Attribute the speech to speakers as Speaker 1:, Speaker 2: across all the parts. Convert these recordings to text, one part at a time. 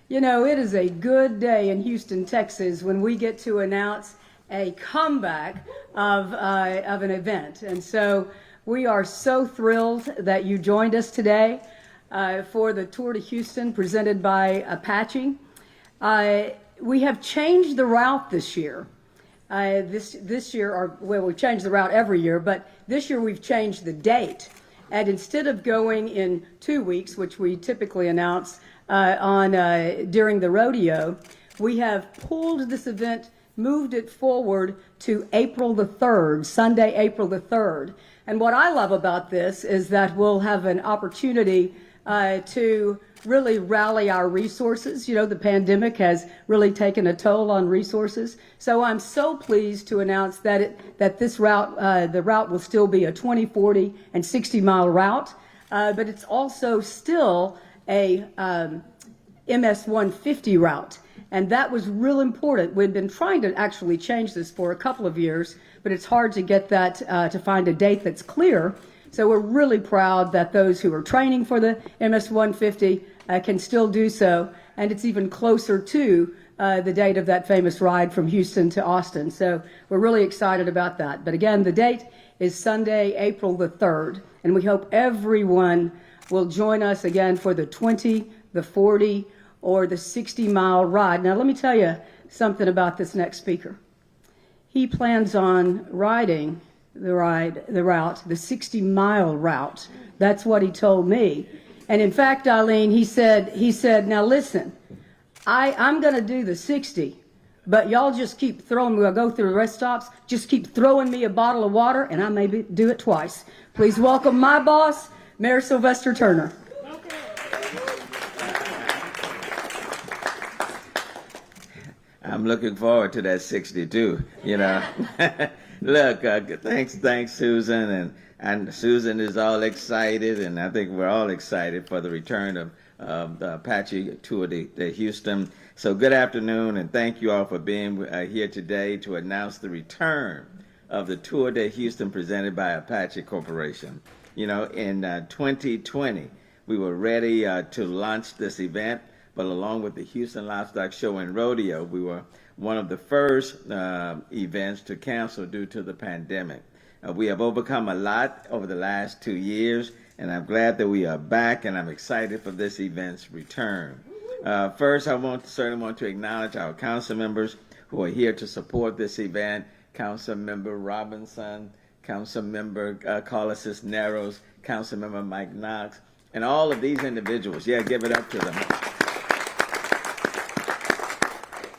Speaker 1: You know, it is a good day in Houston, Texas, when we get to announce a comeback of an event. And so we are so thrilled that you joined us today for the Tour de Houston presented by Apache. We have changed the route this year. This year, we've changed the route every year, but this year we've changed the date. And instead of going in 2 weeks, which we typically announce during the rodeo, we have pulled this event, moved it forward to April the 3rd, Sunday, April the 3rd. And what I love about this is that we'll have an opportunity to really rally our resources. You know, the pandemic has really taken a toll on resources. So I'm so pleased to announce that this route, the route will still be a 20, 40, and 60-mile route, but it's also still a MS 150 route. And that was real important. We've been trying to actually change this for a couple of years, but it's hard to get that, to find a date that's clear. So we're really proud that those who are training for the MS 150 can still do so, and it's even closer to the date of that famous ride from Houston to Austin. So we're really excited about that. But again, the date is Sunday, April the 3rd, and we hope everyone will join us again for the 20, the 40, or the 60-mile ride. Now, let me tell you something about this next speaker. He plans on riding the route, the 60-mile route. That's what he told me. And in fact, Eileen, he said, now listen, I'm going to do the 60, but y'all just keep throwing me. I'll go through the rest stops. Just keep throwing me a bottle of water, and I may do it twice. Please welcome my boss, Mayor Sylvester Turner.
Speaker 2: I'm looking forward to that 62, you know. Look, thanks, Susan, and Susan is all excited, and I think we're all excited for the return of the Apache Tour de Houston. So good afternoon, and thank you all for being here today to announce the return of the Tour de Houston presented by Apache Corporation. You know, in 2020, we were ready to launch this event, but along with the Houston Livestock Show and Rodeo, we were one of the first events to cancel due to the pandemic. We have overcome a lot over the last 2 years, and I'm glad that we are back, and I'm excited for this event's return. First, I certainly want to acknowledge our council members who are here to support this event. Council Member Robinson, Council Member Carla Cisneros, Council Member Mike Knox, and all of these individuals. Yeah, give it up to them.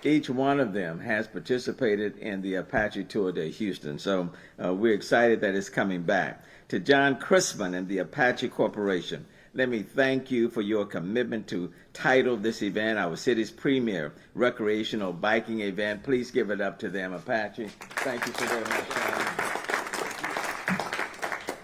Speaker 2: Each one of them has participated in the Apache Tour de Houston, so we're excited that it's coming back. To John Crispin and the Apache Corporation, let me thank you for your commitment to title this event our city's premier recreational biking event. Please give it up to them, Apache. Thank you so very much, John.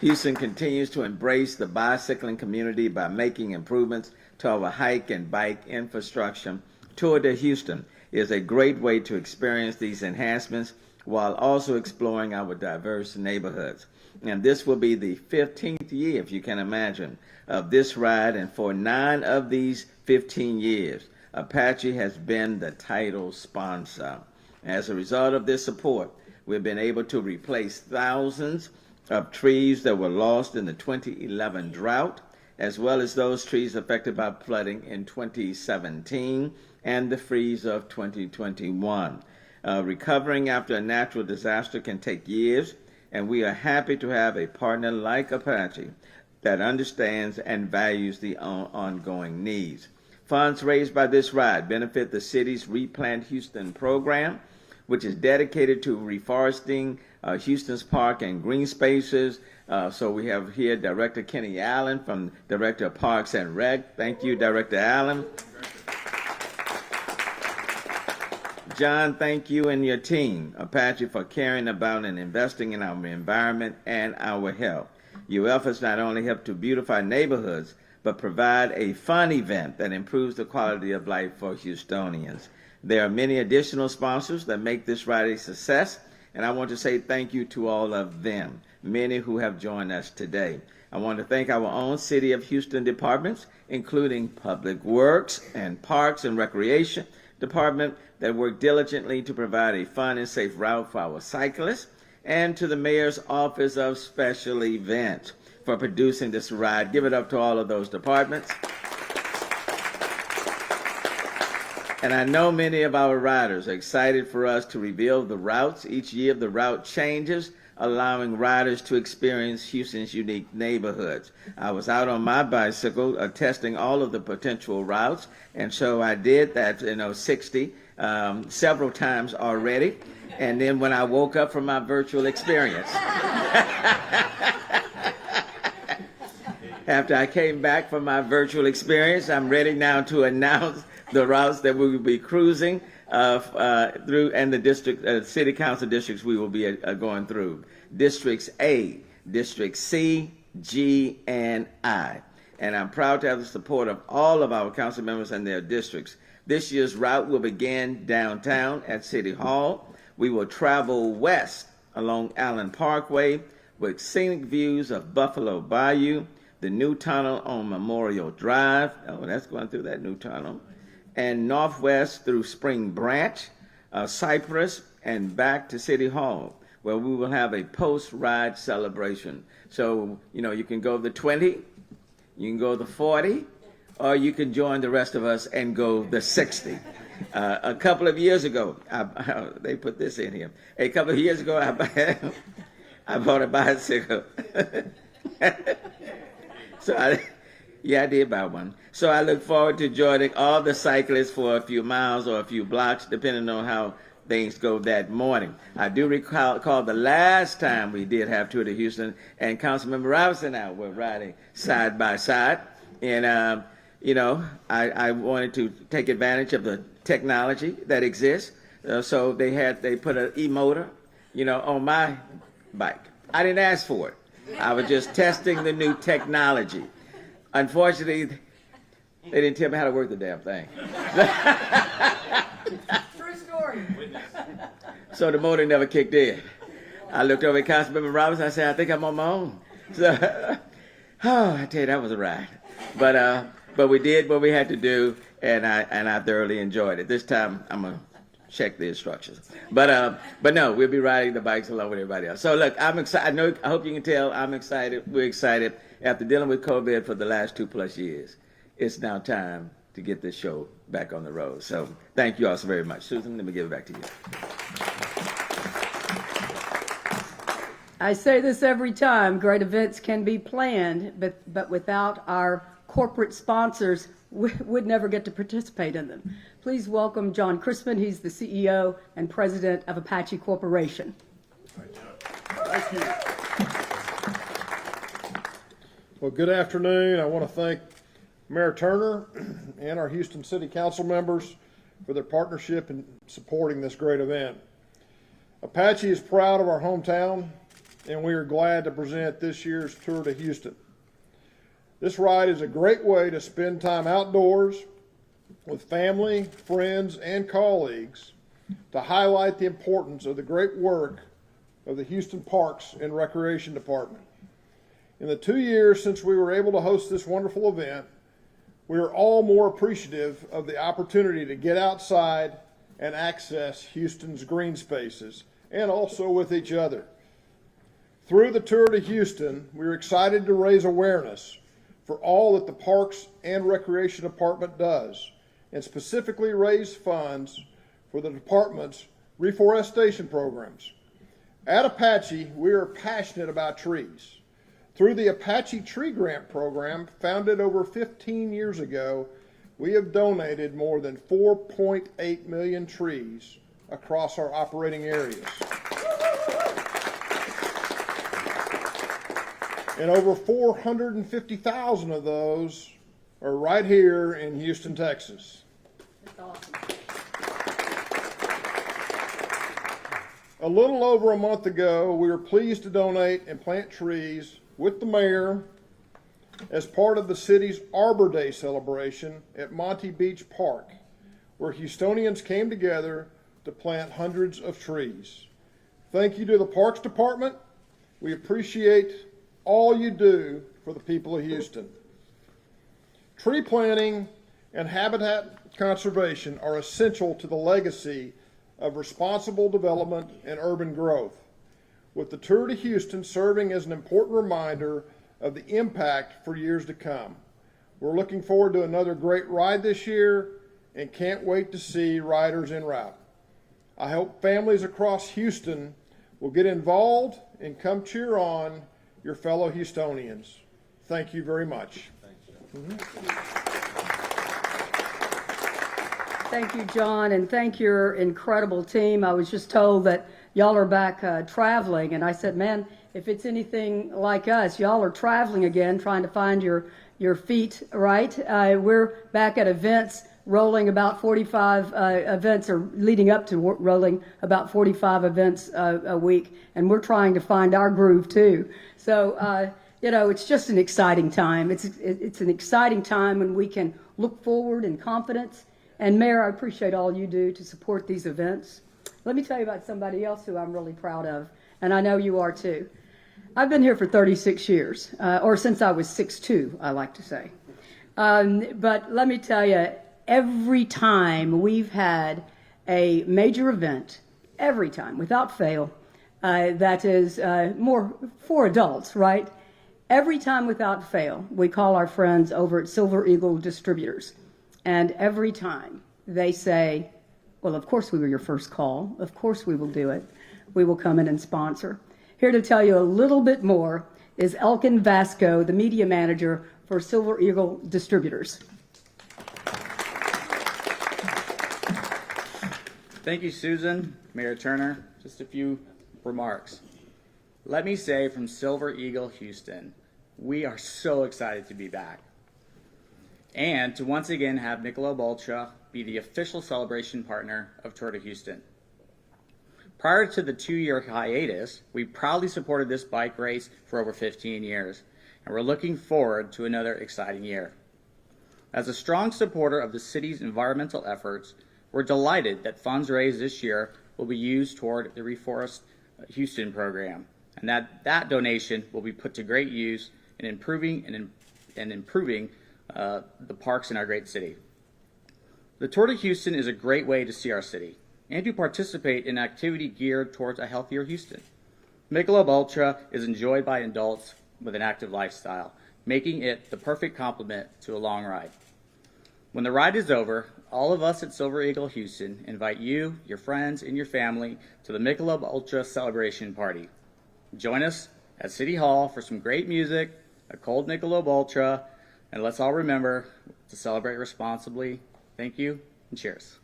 Speaker 2: Houston continues to embrace the bicycling community by making improvements to our hike and bike infrastructure. Tour de Houston is a great way to experience these enhancements while also exploring our diverse neighborhoods. And this will be the 15th year, if you can imagine, of this ride. And for 9 of these 15 years, Apache has been the title sponsor. As a result of this support, we've been able to replace thousands of trees that were lost in the 2011 drought, as well as those trees affected by flooding in 2017 and the freeze of 2021. Recovering after a natural disaster can take years, and we are happy to have a partner like Apache that understands and values the ongoing needs. Funds raised by this ride benefit the city's Replant Houston program, which is dedicated to reforesting Houston's park and green spaces. So we have here Director Kenny Allen from Director of Parks and Rec. Thank you, Director Allen. John, thank you and your team, Apache, for caring about and investing in our environment and our health. Your efforts not only help to beautify neighborhoods, but provide a fun event that improves the quality of life for Houstonians. There are many additional sponsors that make this ride a success, And I want to say thank you to all of them, many who have joined us today. I want to thank our own City of Houston departments, including Public Works and Parks and Recreation Department, that work diligently to provide a fun and safe route for our cyclists, and to the Mayor's Office of Special Events for producing this ride. Give it up to all of those departments. And I know many of our riders are excited for us to reveal the routes. Each year the route changes, allowing riders to experience Houston's unique neighborhoods. I was out on my bicycle testing all of the potential routes, and so I did that, 60 several times already. And then when I woke up from my virtual experience, after I came back from my virtual experience, I'm ready now to announce the routes that we will be cruising through, and the district, city council districts we will be going through. Districts A, District C, G, and I. And I'm proud to have the support of all of our council members and their districts. This year's route will begin downtown at City Hall. We will travel west along Allen Parkway with scenic views of Buffalo Bayou, the new tunnel on Memorial Drive. Oh, that's going through that new tunnel. And northwest through Spring Branch, Cypress, and back to City Hall, where we will have a post-ride celebration. So, you can go the 20, you can go the 40, or you can join the rest of us and go the 60. A couple of years ago, they put this in here. A couple of years ago, I bought a bicycle. I did buy one. So I look forward to joining all the cyclists for a few miles or a few blocks, depending on how things go that morning. I do recall the last time we did have Tour de Houston, and Councilmember Robinson and I were riding side by side. And, I wanted to take advantage of the technology that exists. So they put an e-motor, on my bike. I didn't ask for it. I was just testing the new technology. Unfortunately, they didn't tell me how to work the damn thing.
Speaker 1: True story.
Speaker 2: So the motor never kicked in. I looked over at Councilmember Robinson. I said, I think I'm on my own. So, I tell you, that was a ride. But we did what we had to do, and I thoroughly enjoyed it. This time, I'm gonna check the instructions. But no, we'll be riding the bikes along with everybody else. So look, I'm excited. I hope you can tell I'm excited. We're excited. After dealing with COVID for the last 2+ years, it's now time to get this show back on the road. So thank you all so very much. Susan, let me give it back to you.
Speaker 1: I say this every time, great events can be planned, but without our corporate sponsors, we would never get to participate in them. Please welcome John Crispin. He's the CEO and President of Apache Corporation.
Speaker 3: Thank you. Well, good afternoon. I want to thank Mayor Turner and our Houston City Council members for their partnership in supporting this great event. Apache is proud of our hometown, and we are glad to present this year's Tour de Houston. This ride is a great way to spend time outdoors with family, friends, and colleagues to highlight the importance of the great work of the Houston Parks and Recreation Department. In the 2 years since we were able to host this wonderful event, we are all more appreciative of the opportunity to get outside and access Houston's green spaces, and also with each other. Through the Tour de Houston, we are excited to raise awareness for all that the Parks and Recreation Department does, and specifically raise funds for the department's reforestation programs. At Apache, we are passionate about trees. Through the Apache Tree Grant Program, founded over 15 years ago, we have donated more than 4.8 million trees across our operating areas. And over 450,000 of those are right here in Houston, Texas.
Speaker 1: That's awesome.
Speaker 3: A little over a month ago, we were pleased to donate and plant trees with the mayor as part of the city's Arbor Day celebration at Monty Beach Park, where Houstonians came together to plant hundreds of trees. Thank you to the Parks Department. We appreciate all you do for the people of Houston. Tree planting and habitat conservation are essential to the legacy of responsible development and urban growth, with the Tour de Houston serving as an important reminder of the impact for years to come. We're looking forward to another great ride this year and can't wait to see riders en route. I hope families across Houston will get involved and come cheer on your fellow Houstonians. Thank you very much.
Speaker 1: Thank you, John, and thank your incredible team. I was just told that y'all are back traveling, and I said, man, if it's anything like us, y'all are traveling again, trying to find your feet right. We're back at events, rolling about 45 events, or leading up to rolling about 45 events a week, and we're trying to find our groove too. So, it's just an exciting time. It's an exciting time when we can look forward in confidence. And Mayor, I appreciate all you do to support these events. Let me tell you about somebody else who I'm really proud of, and I know you are too. I've been here for 36 years, or since I was 6'2", I like to say. But let me tell you, every time we've had a major event, every time, without fail, that is more for adults, right? Every time without fail, we call our friends over at Silver Eagle Distributors. And every time they say, well, of course we were your first call. Of course we will do it. We will come in and sponsor. Here to tell you a little bit more is Elkin Vasco, the media manager for Silver Eagle Distributors.
Speaker 4: Thank you, Susan, Mayor Turner. Just a few remarks. Let me say from Silver Eagle Houston, we are so excited to be back and to once again have Michelob Ultra be the official celebration partner of Tour de Houston. Prior to the 2-year hiatus, we proudly supported this bike race for over 15 years, and we're looking forward to another exciting year. As a strong supporter of the city's environmental efforts, we're delighted that funds raised this year will be used toward the Reforest Houston program, and that donation will be put to great use in improving the parks in our great city. The Tour de Houston is a great way to see our city and to participate in activity geared towards a healthier Houston. Michelob Ultra is enjoyed by adults with an active lifestyle, making it the perfect complement to a long ride. When the ride is over, all of us at Silver Eagle Houston invite you, your friends, and your family to the Michelob Ultra celebration party. Join us at City Hall for some great music, a cold Michelob Ultra, and let's all remember to celebrate responsibly. Thank you, and cheers.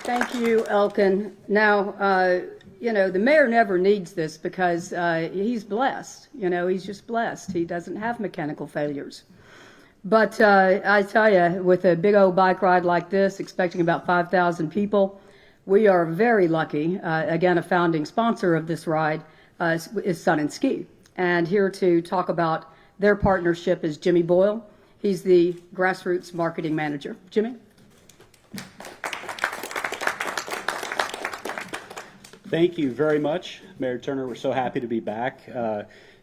Speaker 1: Thank you, Elkin. Now, the mayor never needs this because he's blessed. He's just blessed. He doesn't have mechanical failures. But I tell you, with a big old bike ride like this, expecting about 5,000 people, we are very lucky. Again, a founding sponsor of this ride is Sun and Ski. And here to talk about their partnership is Jimmy Boyle. He's the grassroots marketing manager. Jimmy?
Speaker 5: Thank you very much, Mayor Turner. We're so happy to be back.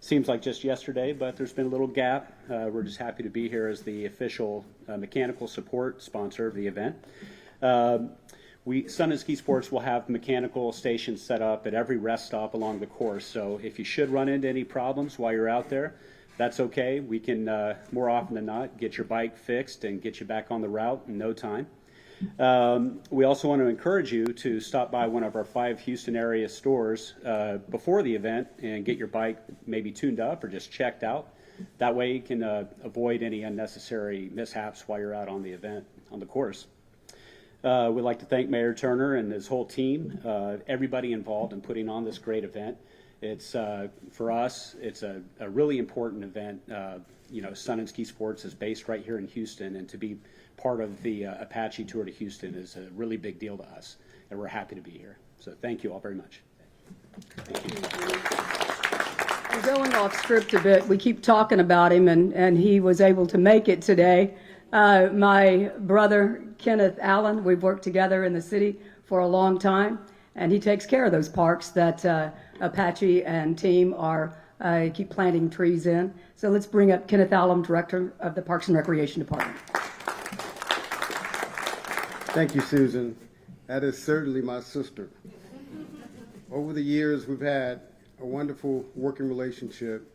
Speaker 5: Seems like just yesterday, but there's been a little gap. We're just happy to be here as the official mechanical support sponsor of the event. Sun and Ski Sports will have mechanical stations set up at every rest stop along the course. So if you should run into any problems while you're out there, that's okay. We can, more often than not, get your bike fixed and get you back on the route in no time. We also want to encourage you to stop by one of our 5 Houston area stores before the event and get your bike maybe tuned up or just checked out. That way you can avoid any unnecessary mishaps while you're out on the event, on the course. We'd like to thank Mayor Turner and his whole team, everybody involved in putting on this great event. It's, for us, it's a really important event. Sun and Ski Sports is based right here in Houston, and to be part of the Apache Tour to Houston is a really big deal to us, and we're happy to be here. So thank you all very much. Thank you.
Speaker 1: We're going off script a bit. We keep talking about him, and he was able to make it today. My brother, Kenneth Allen, we've worked together in the city for a long time, and he takes care of those parks that Apache and team are keep planting trees in. So let's bring up Kenneth Allen, Director of the Parks and Recreation Department.
Speaker 6: Thank you, Susan. That is certainly my sister. Over the years, we've had a wonderful working relationship,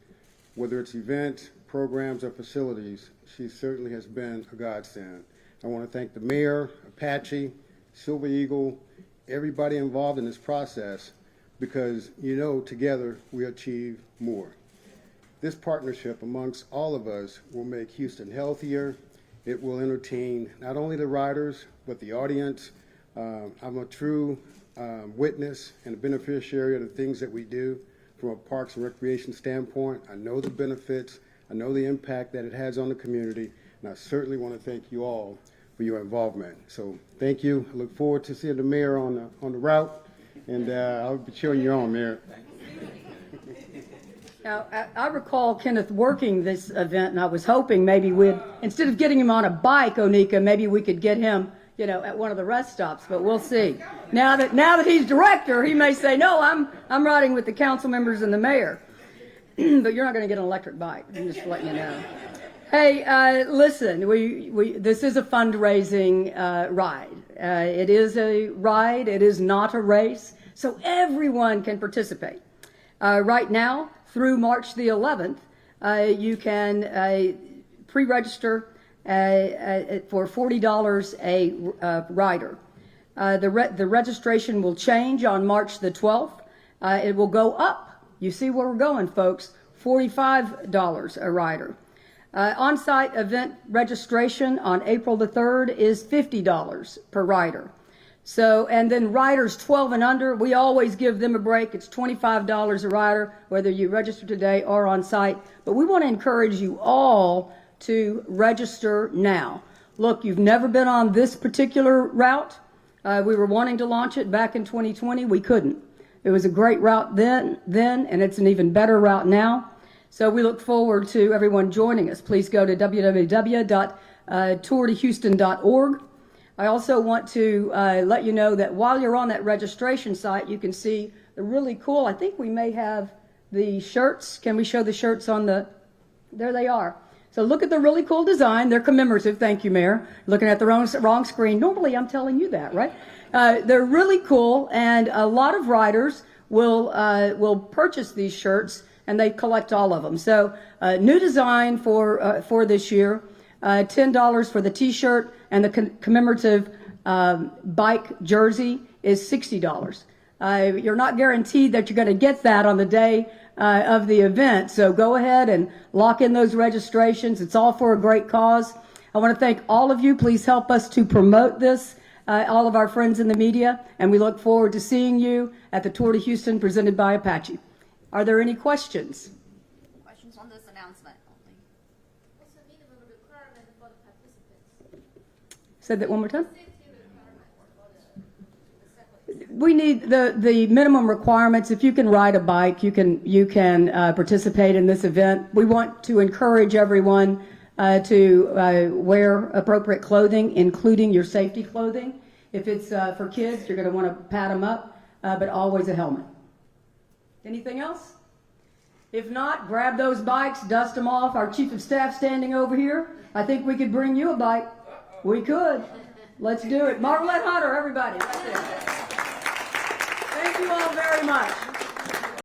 Speaker 6: whether it's events, programs, or facilities. She certainly has been a godsend. I want to thank the mayor, Apache, Silver Eagle, everybody involved in this process, because together we achieve more. This partnership amongst all of us will make Houston healthier. It will entertain not only the riders, but the audience. I'm a true witness and a beneficiary of the things that we do from a parks and recreation standpoint. I know the benefits, I know the impact that it has on the community, and I certainly want to thank you all for your involvement. So thank you. I look forward to seeing the mayor on the route, and I'll be cheering you on, Mayor.
Speaker 1: Now, I recall Kenneth working this event, and I was hoping maybe instead of getting him on a bike, Onika, maybe we could get him, at one of the rest stops, but we'll see. Now that he's director, he may say, no, I'm riding with the council members and the mayor. But you're not going to get an electric bike. I'm just letting you know. Hey, listen, this is a fundraising ride. It is a ride. It is not a race. So everyone can participate. Right now, through March the 11th, you can pre-register for $40 a rider. The registration will change on March the 12th. It will go up. You see where we're going, folks. $45 a rider. On-site event registration on April the 3rd is $50 per rider. So, and then riders 12 and under, we always give them a break. It's $25 a rider, whether you register today or on site. But we want to encourage you all to register now. Look, you've never been on this particular route. We were wanting to launch it back in 2020. We couldn't. It was a great route then, and it's an even better route now. So we look forward to everyone joining us. Please go to www.tourtohouston.org. I also want to let you know that while you're on that registration site, you can see the really cool, I think we may have the shirts. Can we show the shirts on there they are. So look at the really cool design. They're commemorative. Thank you, Mayor. Looking at the wrong screen. Normally I'm telling you that, right? They're really cool, and a lot of riders will purchase these shirts, and they collect all of them. So new design for this year, $10 for the T-shirt, and the commemorative bike jersey is $60. You're not guaranteed that you're going to get that on the day of the event, so go ahead and lock in those registrations. It's all for a great cause. I want to thank all of you. Please help us to promote this, all of our friends in the media, and we look forward to seeing you at the Tour de Houston presented by Apache. Are there any questions?
Speaker 7: Questions on this announcement only?
Speaker 8: What's the minimum requirement for the participants?
Speaker 1: Say that one more time. We need the minimum requirements. If you can ride a bike, you can participate in this event. We want to encourage everyone to wear appropriate clothing, including your safety clothing. If it's for kids, you're going to want to pad them up, but always a helmet. Anything else? If not, grab those bikes, dust them off. Our chief of staff standing over here. I think we could bring you a bike. We could. Let's do it. Margaret Hunter, everybody. Right there. Thank you all very much.